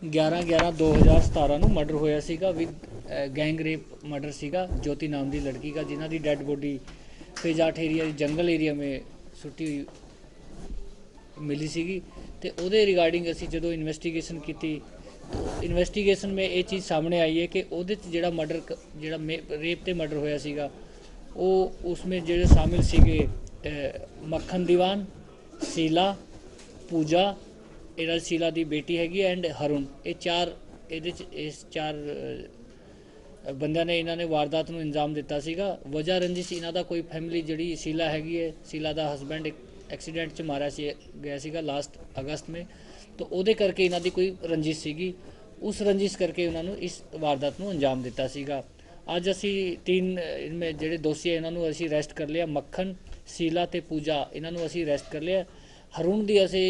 11/11/2017 ਨੂੰ ਮਰਡਰ ਹੋਇਆ ਸੀਗਾ ਵਿਦ ਗੈਂਗ ਰੇਪ ਮਰਡਰ ਸੀਗਾ ज्योति नाम ਦੀ ਲੜਕੀ ਦਾ ਜਿਨ੍ਹਾਂ ਦੀ ਡੈਡ ਬੋਡੀ पेजाट एरिया जंगल एरिया में सुट्टी हुई मिली सीगी ते ओदे रिगार्डिंग असी जो इन्वेस्टिगेशन की तो इन्वेस्टिगेशन में ये चीज़ सामने आई है कि ओदे जिहड़ा मर्डर जिहड़ा रेप ते मर्डर होया सीगा वो उसमें जिहड़े शामिल सीगे मक्खन दीवान शीला पूजा इहदा शीला दी बेटी हैगी एंड हरुण ये चार इस चार बंदियां ने इन्होंने वारदात को अंजाम दिता सीगा। वजह रंजिश इन्हों का कोई फैमिली जी शीला हैगी है शीला का हसबैंड एक एक्सीडेंट च मारा गया सीगा लास्ट अगस्त में तो वो करके इन्हों की कोई रंजिश सीगी उस रंजिश करके उन्होंने इस वारदात को अंजाम दिता सीगा। अज असी 3 इनमें जोड़े दोषी है इन्होंने असी अरैसट कर लिया मक्खन शीला ते पूजा इन्होंने असी अरैसट कर लिया। हरुण की असी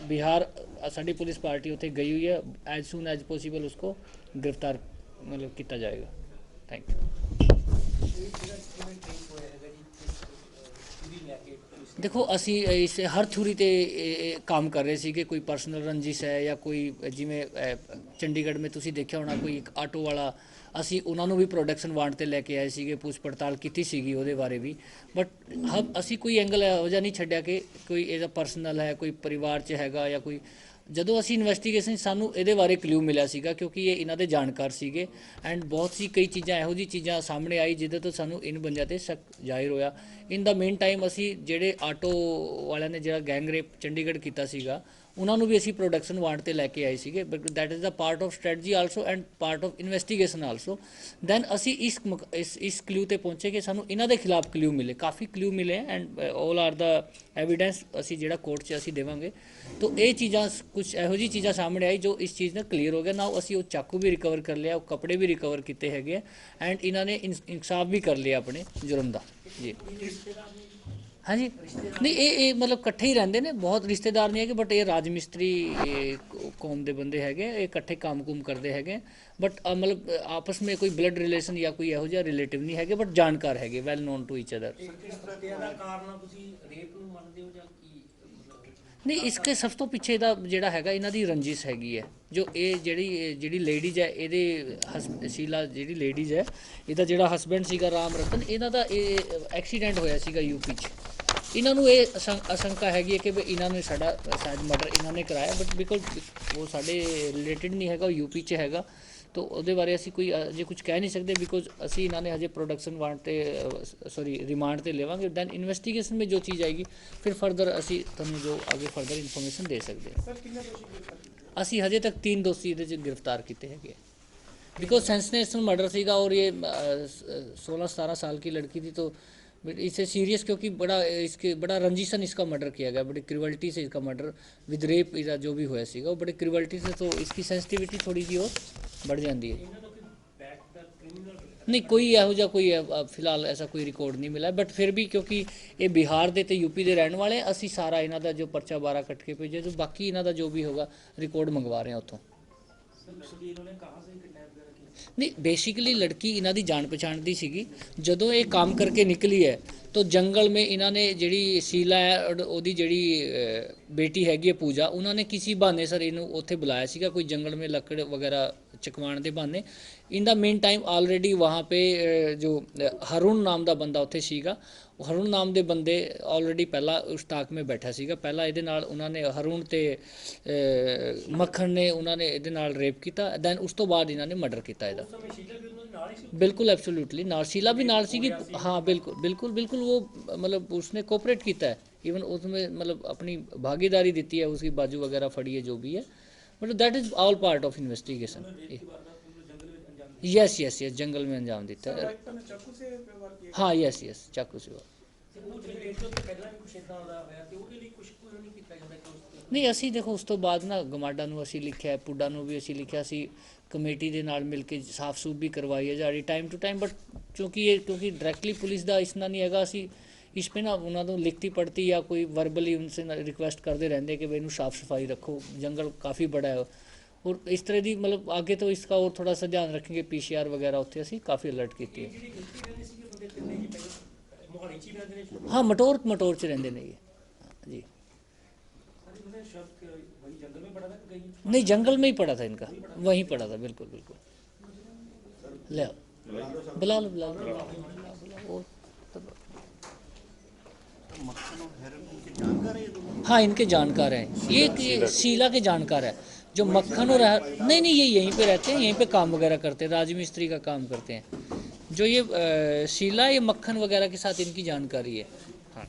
बिहार साड़ी पुलिस पार्टी उत्थे गई हुई है एज सून एज पॉसीबल उसको गिरफ्तार मतलब किया जाएगा। Thank you. देखो असी इस हर थ्योरी ते काम कर रहे थे कोई पर्सनल रंजिश है या कोई जिमें चंडीगढ़ में तुसी देखा होना कोई एक आटो वाला असी उन्होंने भी प्रोडक्शन वांट ते लैके आए थे पूछ पड़ताल की सी वो बारे भी बट हम असी कोई एंगल इहो जिहा नहीं छड्डिया कि कोई इहदा पर्सनल है कोई परिवार च हैगा या कोई ਜਦੋਂ ਅਸੀਂ ਇਨਵੈਸਟੀਗੇਸ਼ਨ ਸਾਨੂੰ ਇਹਦੇ ਬਾਰੇ ਕਲੂ ਮਿਲਿਆ ਸੀਗਾ ਕਿਉਂਕਿ ਇਹ ਇਹਨਾਂ ਦੇ ਜਾਣਕਾਰ ਸੀਗੇ ਐਂਡ ਬਹੁਤ ਸੀ ਕਈ ਚੀਜ਼ਾਂ ਇਹੋ ਜਿਹੀ ਚੀਜ਼ਾਂ ਸਾਹਮਣੇ ਆਈ ਜਿਹਦੇ ਤੋਂ ਸਾਨੂੰ ਇਨ ਬੰਦਿਆਂ ਤੇ ਸ਼ੱਕ ਜ਼ਾਹਿਰ ਹੋਇਆ। ਇਨ ਦਾ ਮੇਨ ਟਾਈਮ ਅਸੀਂ ਜਿਹੜੇ ਆਟੋ ਵਾਲਿਆਂ ਨੇ ਜਿਹੜਾ ਗੈਂਗ ਰੇਪ ਚੰਡੀਗੜ੍ਹ ਕੀਤਾ ਸੀਗਾ ਉਹਨਾਂ ਨੂੰ ਵੀ ਅਸੀਂ ਪ੍ਰੋਡਕਸ਼ਨ ਵਾਂਟ ਤੇ ਲੈ ਕੇ ਆਏ ਸੀਗੇ but that is the part of strategy also and part of investigation also then ਅਸੀਂ ਇਸ ਕਲੂ ਤੇ ਪਹੁੰਚੇ ਕਿ ਸਾਨੂੰ ਇਹਨਾਂ ਦੇ ਖਿਲਾਫ ਕਲੂ ਮਿਲੇ ਕਾफ़ी ਕਲੂ ਮਿਲੇ and all are the evidence असी जिहड़ा कोर्ट च असी देवांगे तो ये चीज़ां कुछ इहो जी चीज़ां सामने आई जो इस चीज़ ने क्लीयर हो गया ना असी वो चाकू भी रिकवर कर लिया कपड़े भी रिकवर किए है एंड इन्होंने इंसाफ भी कर लिया अपने जुर्म का जी। हाँ जी नहीं ये मतलब कट्ठे ही रहंदे ने बहुत रिश्तेदार नहीं है बट ये राज मिस्त्री कौम के बंदे है ये कट्ठे काम कुम करते हैं बट मतलब आपस में कोई ब्लड रिलेशन या कोई इहो जिहा रिलेटिव नहीं है बट जानकार है well known to each other. नहीं इसके सब तो पिछे दा जिहड़ा हैगा इन्हां दी रंजिश हैगी है जो ये जिहड़ी लेडीज़ है ये शीला जिहड़ी लेडीज़ है इहदा जिहड़ा हसबैंड सीगा राम रतन इन्हां दा एक्सीडेंट होया सीगा यूपी च इन्होंने ये आशंका हैगी कि इन्होंने साडा शायद मर्डर इन्होंने कराया बट बिकॉज वो साडे रिलेटेड नहीं हैगा यूपी च हैगा तो वो बारे असी कोई अजे कुछ कह नहीं सकते बिकॉज असी इन्होंने हजे प्रोडक्शन वांट सॉरी रिमांड ते लेवांगे दैन इन्वेस्टिगेशन में जो चीज़ आएगी फिर फर्दर असी तुहानूं जो आगे फर्दर इन्फॉर्मेशन दे सकते हैं। असी हजे तक 3 दोषी इहदे च गिरफ्तार किए हैं बिकॉज सेंसेशनल मर्डर सीगा और ये 16-17 साल की लड़की थी तो इससे सीरियस क्योंकि बड़ा रंजिशन इसका मर्डर किया गया बड़ी क्रिवलिटी से इसका मर्डर विद रेप इसका जो भी होया सीगा वो बड़ी क्रिवलिटी से तो इसकी सेंसिटिविटी थोड़ी जी और बढ़ जाती है। नहीं कोई इहो जिहा कोई फिलहाल ऐसा कोई रिकॉर्ड नहीं मिला बट फिर भी क्योंकि ये बिहार के तो यूपी के रहने वाले असी सारा इन्हों का जो पर्चा 12 कट के भेजे तो बाकी इन्हों का जो भी होगा रिकॉर्ड मंगवा रहे हैं उत्थों। नहीं बेसिकली लड़की इन्हों की जान पछाण दी सीगी जदों ये काम करके निकली है तो जंगल में इन्होंने जी शीला है ओदी जी बेटी हैगी है पूजा उन्होंने किसी बहाने सर इनू उत्थे बुलाया सीगा कोई जंगल में लकड़ वगैरह चकवाण के बहाने in the main time already वहाँ पे जो हरुण नाम का बंदा उत्थे सीगा हरुण नाम के बंदे ऑलरेडी पहला उस टाक में बैठा सीगा पहला ये उन्होंने हरुण ते मक्खन ने उन्होंने ये रेप किया दैन उस तो बाद इन्होंने मर्डर किया बिल्कुल एब्सोल्यूटली नाल शीला भी नाल सीगी हाँ बिल्कुल बिल्कुल बिल्कुल वो मतलब उसने कोऑपरेट किया है इवन उसमें मतलब अपनी भागीदारी दी है उसकी बाजू वगैरह फड़ी है जो भी है मतलब that is all part of investigation. Yes yes yes जंगल में अंजाम दिता है हाँ यस यस चाकू से नहीं असी देखो उस तो बाद ना गमाडा नूं असी लिखिया पुडा नूं भी असी लिखिया सी कमेटी के नाल मिल के साफ सूफ भी करवाई है जारी टाइम टू टाइम बट क्योंकि डायरैक्टली पुलिस का इसना नहीं है असी इस पे ना उन्होंने लिखती पढ़ती या कोई वर्बली उनसे रिक्वेस्ट करते रहते कि भाई इनू साफ सफाई रखो जंगल काफ़ी बड़ा है और इस तरह की मतलब आगे तो इसका और थोड़ा सा ध्यान रखेंगे PCR वगैरह उत्थे असी काफ़ी अलर्ट की है। हाँ मटोर च रहते हैं ये जी। नहीं, जंगल में ही पड़ा था इनका, वहीं पड़ा था, बिल्कुल बिल्कुल। ले आओ, बुला लो बुला लो बुला लो, वो हाँ इनके जानकार हैं, ये शीला के जानकार है। जो मक्खन और नहीं नहीं, ये यहीं पे रहते हैं, यहीं पे काम वगैरह करते हैं, राजमिस्त्री का काम करते हैं। जो ये शीला, ये मक्खन वगैरह के साथ इनकी जानकारी है। हाँ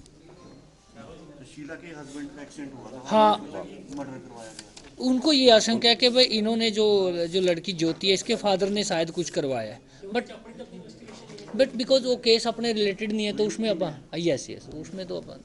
शीला के हस्बैंड का एक्सीडेंट हुआ था, हाँ, मर्डर करवाया गया। उनको ये आशंका है कि भाई इन्होंने जो जो लड़की ज्योति है, इसके फादर ने शायद कुछ करवाया है, बट बिकॉज वो केस अपने रिलेटेड नहीं है, तो उसमें अपन, यस यस, उसमें तो अपन